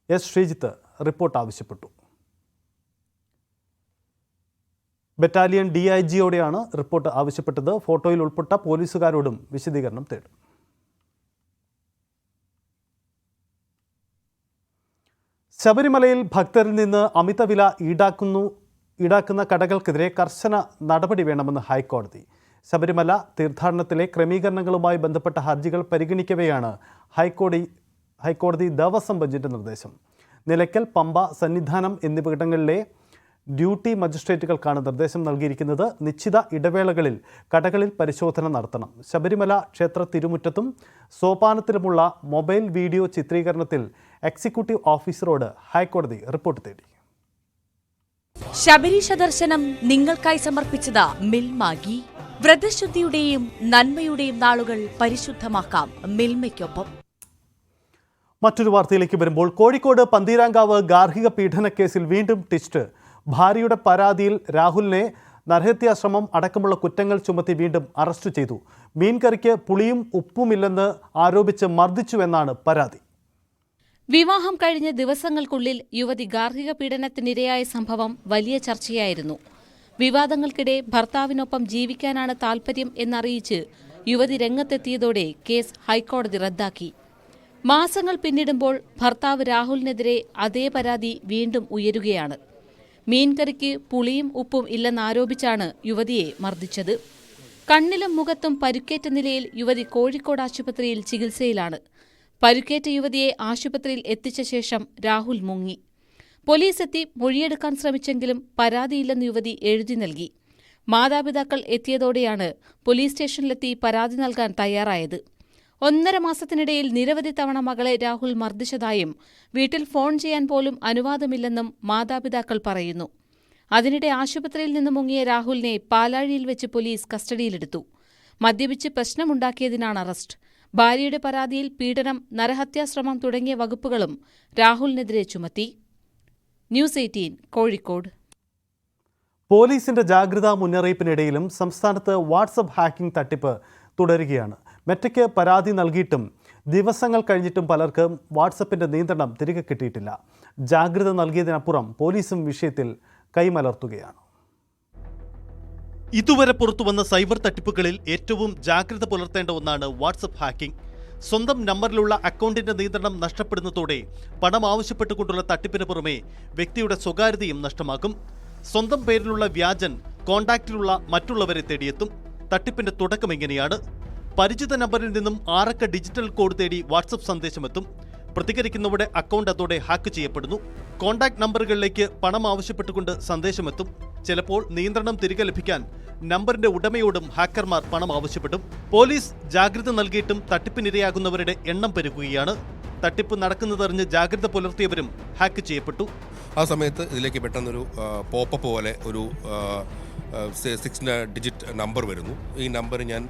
S. ശ്രീജിത്ത് റിപ്പോർട്ട് ആവശ്യപ്പെട്ടു. ബറ്റാലിയൻ DIGയോടെയാണ് റിപ്പോർട്ട് ആവശ്യപ്പെട്ടത്. ഫോട്ടോയിൽ ഉൾപ്പെട്ട പോലീസുകാരോടും വിശദീകരണം തേടും. ശബരിമലയിൽ ഭക്തരിൽ നിന്ന് അമിതവില ഈടാക്കുന്ന കടകൾക്കെതിരെ കർശന നടപടി വേണമെന്ന് ഹൈക്കോടതി. ശബരിമല തീർത്ഥാടനത്തിലെ ക്രമീകരണങ്ങളുമായി ബന്ധപ്പെട്ട ഹർജികൾ പരിഗണിക്കവെയാണ് ഹൈക്കോടതി ദേവസ്വം ബെഞ്ചിന്റെ നിർദ്ദേശം. നിലയ്ക്കൽ, പമ്പ, സന്നിധാനം എന്നിവിടങ്ങളിലെ ഡ്യൂട്ടി മജിസ്ട്രേറ്റുകൾക്കാണ് നിർദ്ദേശം നൽകിയിരിക്കുന്നത്. നിശ്ചിത ഇടവേളകളിൽ കടകളിൽ പരിശോധന നടത്തണം. ശബരിമല ക്ഷേത്ര തിരുമുറ്റത്തും സോപാനത്തിലുമുള്ള മൊബൈൽ വീഡിയോ ചിത്രീകരണത്തിൽ എക്സിക്യൂട്ടീവ് ഓഫീസറോട് ഹൈക്കോടതി റിപ്പോർട്ട് തേടി. ശബരീശ ദർശനം നിങ്ങൾക്കായി സമർപ്പിച്ചത് മിൽമാഗി. വ്രതശുദ്ധിയുടെയും നന്മയുടെയും നാളുകൾ പരിശുദ്ധമാക്കാം മിൽമയ്ക്കൊപ്പം. മറ്റൊരു വാർത്തയിലേക്ക് വരുമ്പോൾ, കോഴിക്കോട് പന്തീരാങ്കാവ് ഗാർഹിക പീഡനക്കേസിൽ വീണ്ടും ട്വിസ്റ്റ്. ഭാര്യയുടെ പരാതിയിൽ രാഹുലിനെ നരഹത്യാശ്രമം അടക്കമുള്ള കുറ്റങ്ങൾ ചുമത്തി വീണ്ടും അറസ്റ്റ് ചെയ്തു. മീൻകറിക്ക് പുളിയും ഉപ്പുമില്ലെന്ന് ആരോപിച്ച് മർദ്ദിച്ചുവെന്നാണ് പരാതി. വിവാഹം കഴിഞ്ഞ ദിവസങ്ങൾക്കുള്ളിൽ യുവതി ഗാർഹിക പീഡനത്തിനിരയായ സംഭവം വലിയ ചർച്ചയായിരുന്നു. വിവാദങ്ങൾക്കിടെ ഭർത്താവിനൊപ്പം ജീവിക്കാനാണ് താൽപര്യം എന്നറിയിച്ച് യുവതി രംഗത്തെത്തിയതോടെ കേസ് ഹൈക്കോടതി റദ്ദാക്കി. മാസങ്ങൾ പിന്നിടുമ്പോൾ ഭർത്താവ് രാഹുലിനെതിരെ അതേ പരാതി വീണ്ടും ഉയരുകയാണ്. മീൻകറിക്ക് പുളിയും ഉപ്പും ഇല്ലെന്നാരോപിച്ചാണ് യുവതിയെ മർദ്ദിച്ചത്. കണ്ണിലും മുഖത്തും പരുക്കേറ്റ നിലയിൽ യുവതി കോഴിക്കോട് ആശുപത്രിയിൽ ചികിത്സയിലാണ്. പരുക്കേറ്റ യുവതിയെ ആശുപത്രിയിൽ എത്തിച്ച ശേഷം രാഹുൽ മുങ്ങി. പോലീസ് എത്തി മൊഴിയെടുക്കാൻ ശ്രമിച്ചെങ്കിലും പരാതിയില്ലെന്ന് യുവതി എഴുതി നൽകി. മാതാപിതാക്കൾ എത്തിയതോടെയാണ് പോലീസ് സ്റ്റേഷനിലെത്തി പരാതി നൽകാൻ തയ്യാറായത്. 1.5 മാസത്തിനിടയിൽ നിരവധി തവണ മകളെ രാഹുൽ മർദ്ദിച്ചതായും വീട്ടിൽ ഫോൺ ചെയ്യാൻ പോലും അനുവാദമില്ലെന്നും മാതാപിതാക്കൾ പറയുന്നു. അതിനിടെ ആശുപത്രിയിൽ നിന്ന് മുങ്ങിയ രാഹുലിനെ പാലാഴിയിൽ വെച്ച് പോലീസ് കസ്റ്റഡിയിലെടുത്തു. മദ്യപിച്ച് പ്രശ്നമുണ്ടാക്കിയതിനാണ് അറസ്റ്റ്. ഭാര്യയുടെ പരാതിയിൽ പീഡനം, നരഹത്യാശ്രമം തുടങ്ങിയ വകുപ്പുകളും രാഹുലിനെതിരെ ചുമത്തി. ന്യൂസ് 18 കോഴിക്കോട്. പോലീസിന്റെ ജാഗ്രതാ മുന്നറിയിപ്പിനിടയിലും സംസ്ഥാനത്ത് വാട്സപ്പ് ഹാക്കിംഗ് തട്ടിപ്പ് തുടരുകയാണ്. മെറ്റയ്ക്ക് പരാതി നൽകിയിട്ടും ദിവസങ്ങൾ കഴിഞ്ഞിട്ടും പലർക്കും വാട്സപ്പിന്റെ നിയന്ത്രണം തിരികെ കിട്ടിയിട്ടില്ല. ജാഗ്രത നൽകിയതിനപ്പുറം പോലീസും വിഷയത്തിൽ കൈമലർത്തുകയാണ്. ഇതുവരെ പുറത്തുവന്ന സൈബർ തട്ടിപ്പുകളിൽ ഏറ്റവും ജാഗ്രത പുലർത്തേണ്ട ഒന്നാണ് വാട്സപ്പ് ഹാക്കിംഗ്. സ്വന്തം നമ്പറിലുള്ള അക്കൗണ്ടിന്റെ നിയന്ത്രണം നഷ്ടപ്പെടുന്നതോടെ പണം ആവശ്യപ്പെട്ടുകൊണ്ടുള്ള തട്ടിപ്പിന് പുറമെ വ്യക്തിയുടെ സ്വകാര്യതയും നഷ്ടമാക്കും. സ്വന്തം പേരിലുള്ള വ്യാജൻ കോൺടാക്റ്റിലുള്ള മറ്റുള്ളവരെ തേടിയെത്തും. തട്ടിപ്പിന്റെ തുടക്കം എങ്ങനെയാണ്? പരിചിത നമ്പറിൽ നിന്നും 6 അക്ക ഡിജിറ്റൽ കോഡ് തേടി വാട്സപ്പ് സന്ദേശമെത്തും. പ്രതികരിക്കുന്നവരുടെ അക്കൗണ്ട് അതോടെ ഹാക്ക് ചെയ്യപ്പെടുന്നു. കോൺടാക്ട് നമ്പറുകളിലേക്ക് പണം ആവശ്യപ്പെട്ടുകൊണ്ട് സന്ദേശമെത്തും. ചിലപ്പോൾ നിയന്ത്രണം തിരികെ ലഭിക്കാൻ നമ്പറിന്റെ ഉടമയോടും ഹാക്കർമാർ പണം ആവശ്യപ്പെടും. പോലീസ് ജാഗ്രത നൽകിയിട്ടും തട്ടിപ്പിനിരയാകുന്നവരുടെ എണ്ണം പെരുകുകയാണ്. തട്ടിപ്പ് നടക്കുന്നതറിഞ്ഞ് ജാഗ്രത പുലർത്തിയവരും ഹാക്ക് ചെയ്യപ്പെട്ടു. ആ സമയത്ത് ഇതിലേക്ക് പെട്ടെന്നൊരു പോപ്പപ്പ് പോലെ ഒരു 6 ഡിജിറ്റ് നമ്പർ വരുന്നു. ഈ നമ്പർ ഞാൻ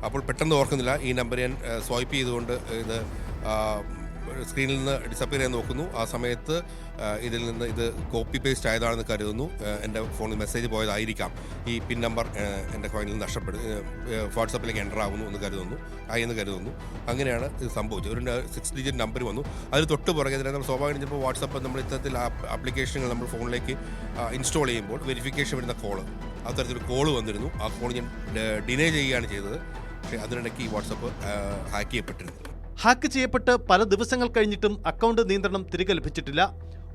അപ്പോൾ പെട്ടെന്ന് ഓർക്കുന്നില്ല. ഈ നമ്പർ ഞാൻ സ്വൈപ്പ് ചെയ്തുകൊണ്ട് ഇത് സ്ക്രീനിൽ നിന്ന് ഡിസപ്പിയർ ചെയ്യാൻ നോക്കുന്നു. ആ സമയത്ത് ഇതിൽ നിന്ന് ഇത് കോപ്പി പേസ്റ്റ് ആയതാണെന്ന് കരുതുന്നു. എൻ്റെ ഫോണിൽ മെസ്സേജ് പോയതായിരിക്കാം. ഈ പിൻ നമ്പർ എൻ്റെ ഫോണിൽ വാട്സപ്പിലേക്ക് എൻ്റർ ആകുന്നു എന്ന് കരുതുന്നു. അങ്ങനെയാണ് ഇത് സംഭവിച്ചത്. ഒരു 6 ഡിജിറ്റ് നമ്പർ വന്നു. അതിന് തൊട്ട് പുറകെ നമ്മൾ സ്വാഭാവികം ചിലപ്പോൾ വാട്സപ്പ് നമ്മൾ ഇത്തരത്തിൽ ആപ്ലിക്കേഷനുകൾ നമ്മൾ ഫോണിലേക്ക് ഇൻസ്റ്റാൾ ചെയ്യുമ്പോൾ വെരിഫിക്കേഷൻ വരുന്ന കോള്, അത്തരത്തിലൊരു കോള് വന്നിരുന്നു. ആ കോൾ ഞാൻ ഡിനേ ചെയ്യുകയാണ് ചെയ്തത്. പക്ഷേ അതിനിടയ്ക്ക് ഈ വാട്സപ്പ് ഹാക്ക് ചെയ്യപ്പെട്ടിരുന്നു. ഹാക്ക് ചെയ്യപ്പെട്ട് പല ദിവസങ്ങൾ കഴിഞ്ഞിട്ടും അക്കൗണ്ട് നിയന്ത്രണം തിരികെ ലഭിച്ചിട്ടില്ല.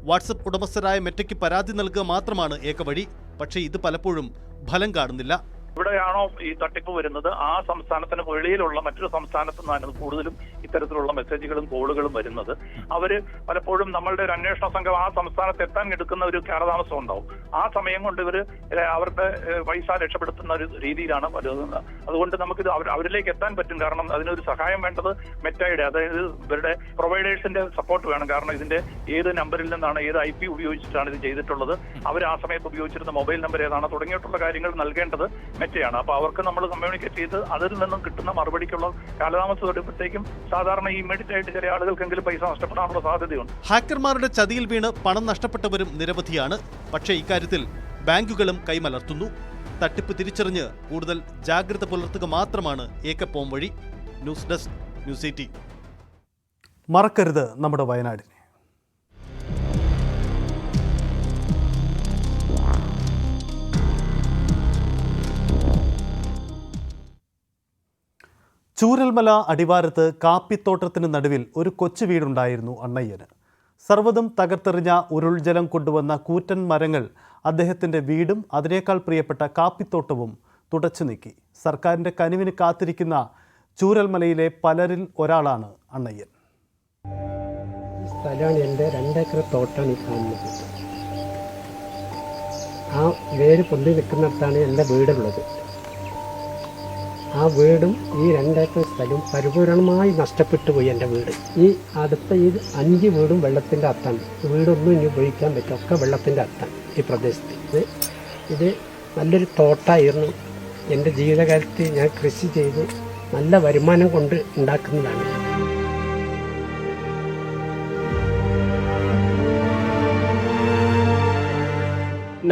വാട്സപ്പ് ഉടമസ്ഥരായ മെറ്റയ്ക്ക് പരാതി നൽകുക മാത്രമാണ് ഏക വഴി. പക്ഷേ ഇത് പലപ്പോഴും ഫലം കാണുന്നില്ല. എവിടെയാണോ ഈ തട്ടിപ്പ് വരുന്നത് ആ സംസ്ഥാനത്തിന് വെളിയിലുള്ള മറ്റൊരു സംസ്ഥാനത്ത് നിന്നാണ് കൂടുതലും ഇത്തരത്തിലുള്ള മെസ്സേജുകളും കോളുകളും വരുന്നത്. അവര് പലപ്പോഴും നമ്മളുടെ ഒരു അന്വേഷണ സംഘം ആ സംസ്ഥാനത്ത് എത്താൻ എടുക്കുന്ന ഒരു കാലതാമസം ഉണ്ടാവും. ആ സമയം കൊണ്ട് ഇവര് അവരുടെ പൈസ രക്ഷപ്പെടുത്തുന്ന ഒരു രീതിയിലാണ് വരുന്നത്. അതുകൊണ്ട് നമുക്കിത് അവരിലേക്ക് എത്താൻ പറ്റും. കാരണം അതിനൊരു സഹായം വേണ്ടത് മെറ്റയുടെ, അതായത് ഇവരുടെ പ്രൊവൈഡേഴ്സിന്റെ സപ്പോർട്ട് വേണം. കാരണം ഇതിന്റെ ഏത് നമ്പറിൽ നിന്നാണ്, ഏത് IP ഉപയോഗിച്ചിട്ടാണ് ഇത് ചെയ്തിട്ടുള്ളത്, അവർ ആ സമയത്ത് ഉപയോഗിച്ചിരുന്ന മൊബൈൽ നമ്പർ ഏതാണ് തുടങ്ങിയിട്ടുള്ള കാര്യങ്ങൾ നൽകേണ്ടത് മെറ്റയാണ്. അപ്പൊ അവർക്ക് നമ്മൾ കമ്മ്യൂണിക്കേറ്റ് ചെയ്ത് അതിൽ നിന്നും കിട്ടുന്ന മറുപടിക്കുള്ള കാലതാമസം എടുക്കുമ്പോഴത്തേക്കും സാധാരണ ഇമ്മീഡിയറ്റ് ആയിട്ട് ചില ആളുകൾക്കെങ്കിലും പൈസ നഷ്ടപ്പെടാനുള്ള സാധ്യതയുണ്ട്. ഹാക്കർമാരുടെ ചതിയിൽ വീണ് പണം നഷ്ടപ്പെട്ടവരും നിരവധിയാണ്. പക്ഷേ ഇക്കാര്യത്തിൽ ബാങ്കുകളും കൈമലർത്തുന്നു. തട്ടിപ്പ് തിരിച്ചറിഞ്ഞ് കൂടുതൽ ജാഗ്രത പുലർത്തുക മാത്രമാണ് ഏക്കപ്പോം വഴി. News desk news 18. മറക്കരുത് നമ്മുടെ വയനാടിനെ. ചൂരൽമല അടിവാരത്ത് കാപ്പിത്തോട്ടത്തിന് നടുവിൽ ഒരു കൊച്ചു വീടുണ്ടായിരുന്നു അണ്ണയ്യന്. സർവ്വതും തകർത്തെറിഞ്ഞ ഉരുൾജലം കൊണ്ടുവന്ന കൂറ്റൻ മരങ്ങൾ അദ്ദേഹത്തിൻ്റെ വീടും അതിനേക്കാൾ പ്രിയപ്പെട്ട കാപ്പിത്തോട്ടവും തുടച്ചു നീക്കി. സർക്കാരിൻ്റെ കനിവിന് കാത്തിരിക്കുന്ന ചൂരൽമലയിലെ പലരിൽ ഒരാളാണ് അണ്ണയ്യൻ. ഈ സ്ഥലമാണ് എൻ്റെ 2 ഏക്കർ തോട്ടമാണ് ഈ കാണുന്നത്. ആ വേര് പൊന്തി നിൽക്കുന്നിടത്താണ് എൻ്റെ വീടുള്ളത്. ആ വീടും ഈ 2 ഏക്കർ സ്ഥലവും പരിപൂർണമായി നഷ്ടപ്പെട്ടു പോയി. എൻ്റെ വീട് ഈ അടുത്ത ഈ 5 വീടും വെള്ളത്തിൻ്റെ അത്താണ്. വീടൊന്നും ഇനി ഉപയോഗിക്കാൻ പറ്റും, ഒക്കെ വെള്ളത്തിൻ്റെ അത്താണ് ഈ പ്രദേശത്ത്. ഇത് നല്ലൊരു തോട്ടമായിരുന്നു. എൻ്റെ ജീവിതകാലത്ത് ഞാൻ കൃഷി ചെയ്ത് നല്ല വരുമാനം കൊണ്ട് ഉണ്ടാക്കുന്നതാണ്.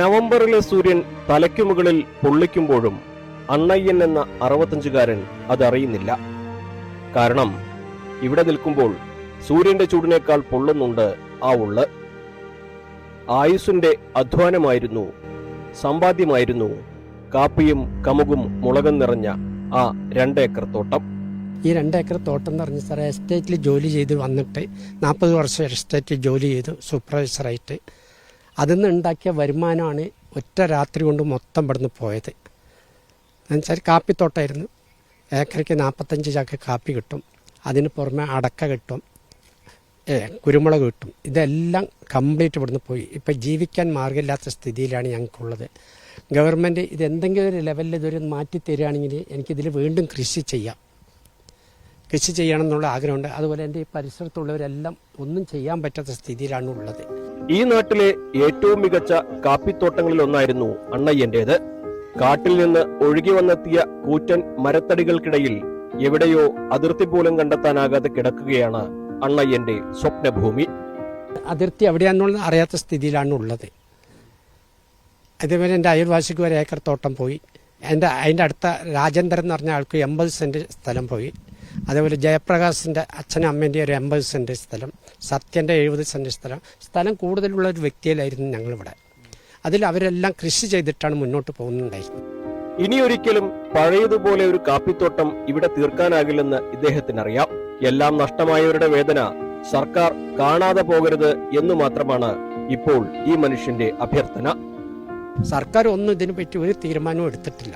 നവംബറിലെ സൂര്യൻ തലയ്ക്കു മുകളിൽ പൊള്ളിക്കുമ്പോഴും അണ്ണയ്യൻ എന്ന 65-കാരൻ അതറിയുന്നില്ല. കാരണം ഇവിടെ നിൽക്കുമ്പോൾ സൂര്യന്റെ ചൂടിനേക്കാൾ പൊള്ളുന്നുണ്ട് ആ ഉള്ള്. ആയുസ്സിന്റെ അധ്വാനമായിരുന്നു, സമ്പാദ്യമായിരുന്നു കാപ്പിയും കമുകും മുളകും നിറഞ്ഞ ആ 2 ഏക്കർ തോട്ടം. ഈ 2 ഏക്കർ തോട്ടം എന്ന് പറഞ്ഞ സാറേ, എസ്റ്റേറ്റിൽ ജോലി ചെയ്ത് വന്നിട്ട് 40 വർഷം എസ്റ്റേറ്റിൽ ജോലി ചെയ്തു സൂപ്പർവൈസറായിട്ട്. അതിൽ നിന്ന് ഉണ്ടാക്കിയ വരുമാനമാണ് ഒറ്റ രാത്രി കൊണ്ട് മൊത്തം ഇവിടുന്ന് പോയത്. എന്നുവെച്ചാൽ കാപ്പിത്തോട്ടമായിരുന്നു. ഏക്കറയ്ക്ക് 45 ചാക്ക് കാപ്പി കിട്ടും. അതിന് പുറമെ അടക്ക കിട്ടും, കുരുമുളക് കിട്ടും. ഇതെല്ലാം കംപ്ലീറ്റ് ഇവിടുന്ന് പോയി. ഇപ്പം ജീവിക്കാൻ മാർഗ്ഗമില്ലാത്ത സ്ഥിതിയിലാണ് ഞങ്ങൾക്കുള്ളത്. ഗവൺമെൻറ് ഇതെന്തെങ്കിലും ഒരു ലെവലിൽ ഇതൊരു മാറ്റി തരികയാണെങ്കിൽ എനിക്കിതിൽ വീണ്ടും കൃഷി ചെയ്യണം എന്നുള്ള ആഗ്രഹമുണ്ട്. അതുപോലെ എൻ്റെ ഈ പരിസരത്തുള്ളവരെല്ലാം ഒന്നും ചെയ്യാൻ പറ്റാത്ത സ്ഥിതിയിലാണ് ഉള്ളത്. ഈ നാട്ടിലെ ഏറ്റവും മികച്ച കാപ്പിത്തോട്ടങ്ങളിൽ ഒന്നായിരുന്നു അണ്ണയ്യന്റേത്. കാട്ടിൽ നിന്ന് ഒഴുകി വന്നെത്തിയ കൂറ്റൻ മരത്തടികൾക്കിടയിൽ എവിടെയോ അതിർത്തി പോലും കണ്ടെത്താനാകാതെ കിടക്കുകയാണ് അണ്ണയ്യന്റെ സ്വപ്നഭൂമി. അതിർത്തി എവിടെയാണെന്നുള്ളത് അറിയാത്ത സ്ഥിതിയിലാണ് ഉള്ളത്. അതേപോലെ എൻ്റെ അയൽവാസിക്ക് 1 ഏക്കർ തോട്ടം പോയി. അതിൻ്റെ അടുത്ത രാജേന്ദ്രൻ എന്ന് പറഞ്ഞ ആൾക്ക് 80 സെൻറ്റ് സ്ഥലം പോയി. അതേപോലെ ജയപ്രകാശിൻ്റെ അച്ഛനും അമ്മേൻ്റെ ഒരു 80 സെൻറ്റ് സ്ഥലം, സത്യൻ്റെ 70 സെൻറ്റ് സ്ഥലം കൂടുതലുള്ള ഒരു വ്യക്തിയിലായിരുന്നു ഞങ്ങളിവിടെ. അതിൽ അവരെല്ലാം കൃഷി ചെയ്തിട്ടാണ് മുന്നോട്ട് പോകുന്നുണ്ടായിരുന്നത്. ഇനിയൊരിക്കലും പഴയതുപോലെ ഒരു കാപ്പിത്തോട്ടം ഇവിടെ തീർക്കാനാകില്ലെന്ന് ഇദ്ദേഹത്തിനറിയാം. എല്ലാം നഷ്ടമായവരുടെ വേദന സർക്കാർ കാണാതെ പോകരുത് എന്നു മാത്രമാണ് ഇപ്പോൾ ഈ മനുഷ്യന്റെ അഭ്യർത്ഥന. സർക്കാർ ഒന്നും ഇതിനെപ്പറ്റി ഒരു തീരുമാനവും എടുത്തിട്ടില്ല.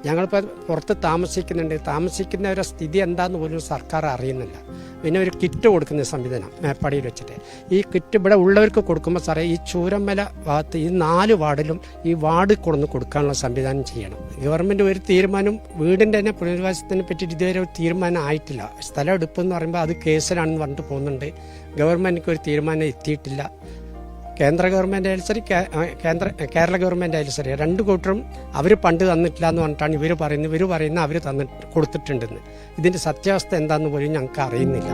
ഞങ്ങളിപ്പോൾ പുറത്ത് താമസിക്കുന്നവരുടെ സ്ഥിതി എന്താണെന്ന് പോലും സർക്കാർ അറിയുന്നില്ല. പിന്നെ ഒരു കിറ്റ് കൊടുക്കുന്ന സംവിധാനം മേപ്പാടിയിൽ വെച്ചിട്ട് ഈ കിറ്റ് ഇവിടെ ഉള്ളവർക്ക് കൊടുക്കുമ്പോൾ സാറേ ഈ ചൂരമല ഭാഗത്ത് ഈ 4 വാർഡിലും ഈ വാർഡ് കൊടുക്കാനുള്ള സംവിധാനം ചെയ്യണം. ഗവൺമെൻറ് ഒരു തീരുമാനം വീടിൻ്റെ തന്നെ പുനരധിവാസത്തിനെ പറ്റിയിട്ട് ഇതുവരെ ഒരു തീരുമാനം ആയിട്ടില്ല. സ്ഥലം എടുപ്പെന്ന് പറയുമ്പോൾ അത് കേസിലാണെന്ന് പറഞ്ഞിട്ട് പോകുന്നുണ്ട്. ഗവൺമെൻറ്റിക്ക് ഒരു തീരുമാനം എത്തിയിട്ടില്ല. കേന്ദ്ര ഗവൺമെൻറ് ആയാലും ശരി, കേരള ഗവൺമെൻറ് ആയാലും ശരി, 2 കൂട്ടരും അവർ പണ്ട് തന്നിട്ടില്ല എന്ന് പറഞ്ഞിട്ടാണ് ഇവർ പറയുന്നത് അവർ കൊടുത്തിട്ടുണ്ടെന്ന്. ഇതിൻ്റെ സത്യാവസ്ഥ എന്താണെന്ന് പോലും ഞങ്ങൾക്ക് അറിയുന്നില്ല.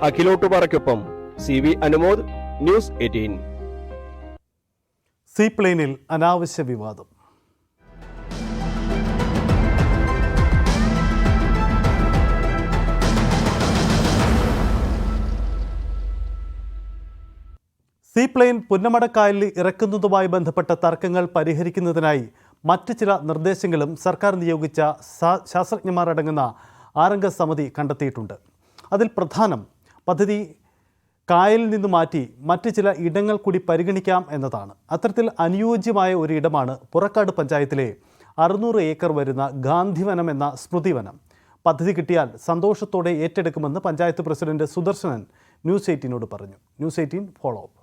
അഖിലോട്ടുപാറയ്ക്കൊപ്പം CV അനുമോദ്, ന്യൂസ് 18. സീപ്ലെയിനിൽ അനാവശ്യ വിവാദം. സീപ്ലെയിൻ പുന്നമടക്കായലിൽ ഇറക്കുന്നതുമായി ബന്ധപ്പെട്ട തർക്കങ്ങൾ പരിഹരിക്കുന്നതിനായി മറ്റ് ചില നിർദ്ദേശങ്ങളും സർക്കാർ നിയോഗിച്ച ശാസ്ത്രജ്ഞന്മാരടങ്ങുന്ന 6-അംഗ സമിതി കണ്ടെത്തിയിട്ടുണ്ട്. അതിൽ പ്രധാനം പദ്ധതി കായലിൽ നിന്ന് മാറ്റി മറ്റ് ചില ഇടങ്ങൾ കൂടി പരിഗണിക്കാം എന്നതാണ്. അത്തരത്തിൽ അനുയോജ്യമായ ഒരു ഇടമാണ് പുറക്കാട് പഞ്ചായത്തിലെ 600 ഏക്കർ വരുന്ന ഗാന്ധിവനം എന്ന സ്മൃതിവനം. പദ്ധതി കിട്ടിയാൽ സന്തോഷത്തോടെ ഏറ്റെടുക്കുമെന്ന് പഞ്ചായത്ത് പ്രസിഡന്റ് സുദർശനൻ ന്യൂസ് 18നോട് പറഞ്ഞു. News 18 follow up.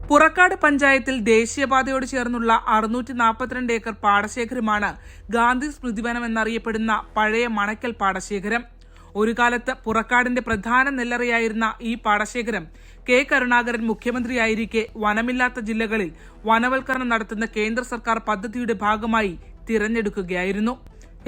പുറക്കാട് പഞ്ചായത്തിൽ ദേശീയപാതയോട് ചേർന്നുള്ള 642 ഏക്കർ പാടശേഖരമാണ് ഗാന്ധി സ്മൃതിവനം എന്നറിയപ്പെടുന്ന പഴയ മണക്കൽ പാടശേഖരം. ഒരു കാലത്ത് പുറക്കാടിന്റെ പ്രധാന നെല്ലറയായിരുന്ന ഈ പാടശേഖരം കെ കരുണാകരൻ മുഖ്യമന്ത്രിയായിരിക്കെ വനമില്ലാത്ത ജില്ലകളിൽ വനവൽക്കരണം നടത്തുന്ന കേന്ദ്ര സർക്കാർ പദ്ധതിയുടെ ഭാഗമായി തിരഞ്ഞെടുക്കുകയായിരുന്നു.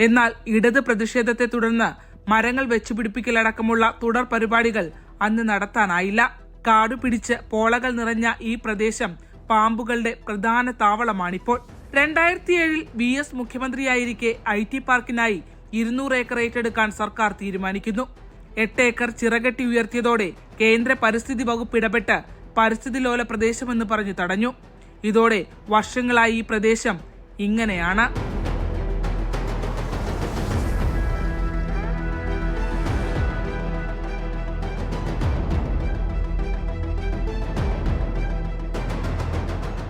എന്നാൽ ഇടത് പ്രതിഷേധത്തെ തുടർന്ന് മരങ്ങൾ വെച്ചുപിടിപ്പിക്കലടക്കമുള്ള തുടർ പരിപാടികൾ അന്ന് നടത്താനായില്ല. കാടുപിടിച്ച് പോളകൾ നിറഞ്ഞ ഈ പ്രദേശം പാമ്പുകളുടെ പ്രധാന താവളമാണിപ്പോൾ. 2007 VS മുഖ്യമന്ത്രിയായിരിക്കെ IT പാർക്കിനായി 200 ഏക്കർ ഏറ്റെടുക്കാൻ സർക്കാർ തീരുമാനിക്കുന്നു. 8 ഏക്കർ ചിറകെട്ടി ഉയർത്തിയതോടെ കേന്ദ്ര പരിസ്ഥിതി വകുപ്പ് ഇടപെട്ട് പരിസ്ഥിതി ലോല പ്രദേശമെന്ന് പറഞ്ഞു തടഞ്ഞു. ഇതോടെ വർഷങ്ങളായി ഈ പ്രദേശം ഇങ്ങനെയാണ്.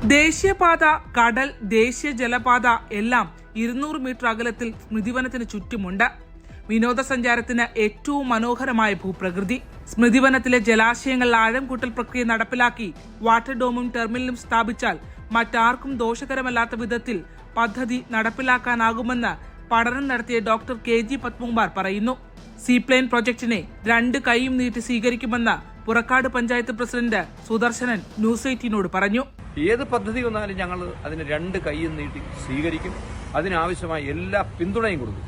ദേശീയപാത, കടൽ, ദേശീയ ജലപാത എല്ലാം 200 മീറ്റർ അകലത്തിൽ സ്മൃതിവനത്തിന് ചുറ്റുമുണ്ട്. വിനോദസഞ്ചാരത്തിന് ഏറ്റവും മനോഹരമായ ഭൂപ്രകൃതി. സ്മൃതിവനത്തിലെ ജലാശയങ്ങൾ ആഴം കൂട്ടൽ പ്രക്രിയ നടപ്പിലാക്കി വാട്ടർ ഡോമും ടെർമിനലും സ്ഥാപിച്ചാൽ മറ്റാർക്കും ദോഷകരമല്ലാത്ത വിധത്തിൽ പദ്ധതി നടപ്പിലാക്കാനാകുമെന്ന് പഠനം നടത്തിയ ഡോക്ടർ KG പത്മകുമാർ പറയുന്നു. സീപ്ലെയിൻ പ്രൊജക്ടിനെ 2 കൈയും നീട്ടി സ്വീകരിക്കുമെന്ന് പുറക്കാട് പഞ്ചായത്ത് പ്രസിഡന്റ് സുദർശനൻ ന്യൂസ് 18നോട് പറഞ്ഞു. ഏത് പദ്ധതി വന്നാലും ഞങ്ങൾ അതിന് 2 കൈയും നീട്ടി സ്വീകരിക്കും. അതിനാവശ്യമായ എല്ലാ പിന്തുണയും കൊടുക്കും.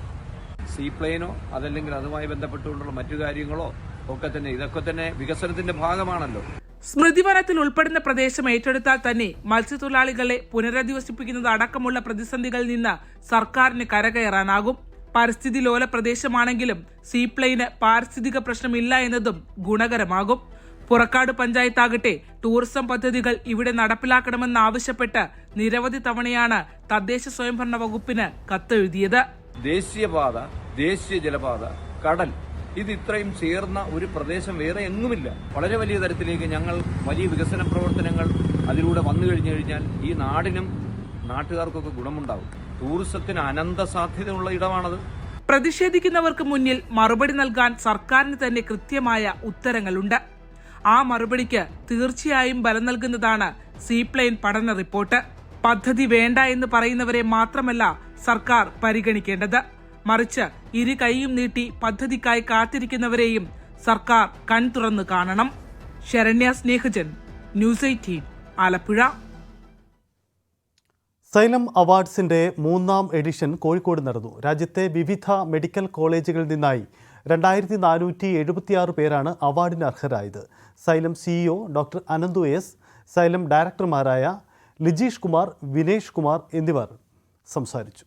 സീപ്ലെയിനോ അതല്ലെങ്കിൽ അതുമായി ബന്ധപ്പെട്ടുകൊണ്ടുള്ള മറ്റു കാര്യങ്ങളോ ഒക്കെ തന്നെ ഇതൊക്കെ തന്നെ വികസനത്തിന്റെ ഭാഗമാണല്ലോ. സ്മൃതിവനത്തിൽ ഉൾപ്പെടുന്ന പ്രദേശം ഏറ്റെടുത്താൽ തന്നെ മത്സ്യത്തൊഴിലാളികളെ പുനരധിവസിപ്പിക്കുന്നത് അടക്കമുള്ള പ്രതിസന്ധികളിൽ നിന്ന് സർക്കാരിന് കരകയറാനാകും. പരിസ്ഥിതി ലോല പ്രദേശമാണെങ്കിലും സീപ്ലെയിന് പാരിസ്ഥിതിക പ്രശ്നമില്ല എന്നതും ഗുണകരമാകും. പുറക്കാട് പഞ്ചായത്താകട്ടെ ടൂറിസം പദ്ധതികൾ ഇവിടെ നടപ്പിലാക്കണമെന്നാവശ്യപ്പെട്ട് നിരവധി തവണയാണ് തദ്ദേശ സ്വയംഭരണ വകുപ്പിന് കത്തെഴുതിയത്. ദേശീയപാത, ദേശീയ ജലപാത, കടൽ ഇത് ഇത്രയും ചേർന്ന ഒരു പ്രദേശം വേറെ എങ്ങുമില്ല. വളരെ വലിയ തരത്തിലേക്ക് ഞങ്ങൾ വലിയ വികസന പ്രവർത്തനങ്ങൾ അതിലൂടെ വന്നു കഴിഞ്ഞു കഴിഞ്ഞാൽ ഈ നാടിനും നാട്ടുകാർക്കൊക്കെ ഗുണമുണ്ടാവും. ടൂറിസത്തിന് അനന്ത സാധ്യതയുള്ള ഇടമാണത്. പ്രതിഷേധിക്കുന്നവർക്ക് മുന്നിൽ മറുപടി നൽകാൻ സർക്കാരിന് തന്നെ കൃത്യമായ ഉത്തരങ്ങളുണ്ട്. ആ മറുപടിക്ക് തീർച്ചയായും ബലം നൽകുന്നതാണ് സീപ്ലെയിൻ പഠന റിപ്പോർട്ട്. പദ്ധതി വേണ്ട എന്ന് പറയുന്നവരെ മാത്രമല്ല സർക്കാർ പരിഗണിക്കേണ്ടത്, മറിച്ച് ഇരു കൈയും നീട്ടി പദ്ധതിക്കായി കാത്തിരിക്കുന്നവരെയും സർക്കാർ കൺതുറന്ന് കാണണം. ശരണ്യ സ്നേഹജൻ, ന്യൂസ് 18, ആലപ്പുഴ. സൈലം അവാർഡ്സിന്റെ 3ാം എഡിഷൻ കോഴിക്കോട് നടന്നു. രാജ്യത്തെ വിവിധ മെഡിക്കൽ കോളേജുകളിൽ നിന്നായി 2476 പേരാണ് അവാർഡിന് അർഹരായത്. Xylem CEO doctor Ananthu S, Xylem ഡയറക്ടർമാരായ ലിജീഷ് കുമാർ, വിനേഷ് കുമാർ എന്നിവർ സംസാരിച്ചു.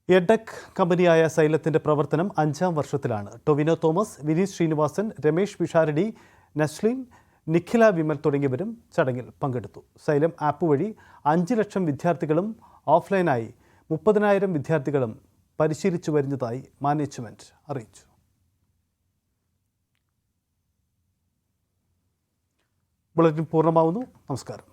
എഡെക് കമ്പനിയായ സൈലത്തിന്റെ പ്രവർത്തനം 5ാം വർഷത്തിലാണ്. ടൊവിനോ തോമസ്, വിനീത് ശ്രീനിവാസൻ, രമേശ് പിഷാരടി, നസ്ലിൻ, നിഖില വിമൽ തുടങ്ങിയവരും ചടങ്ങിൽ പങ്കെടുത്തു. സൈലം ആപ്പ് വഴി 5 ലക്ഷം വിദ്യാർത്ഥികളും ഓഫ്ലൈനായി 30,000 വിദ്യാർത്ഥികളും പരിശീലിച്ചു വരുന്നതായി മാനേജ്മെന്റ് അറിയിച്ചു. ബുള്ളറ്റിൻ പൂർണ്ണമാവുന്നു. നമസ്കാരം.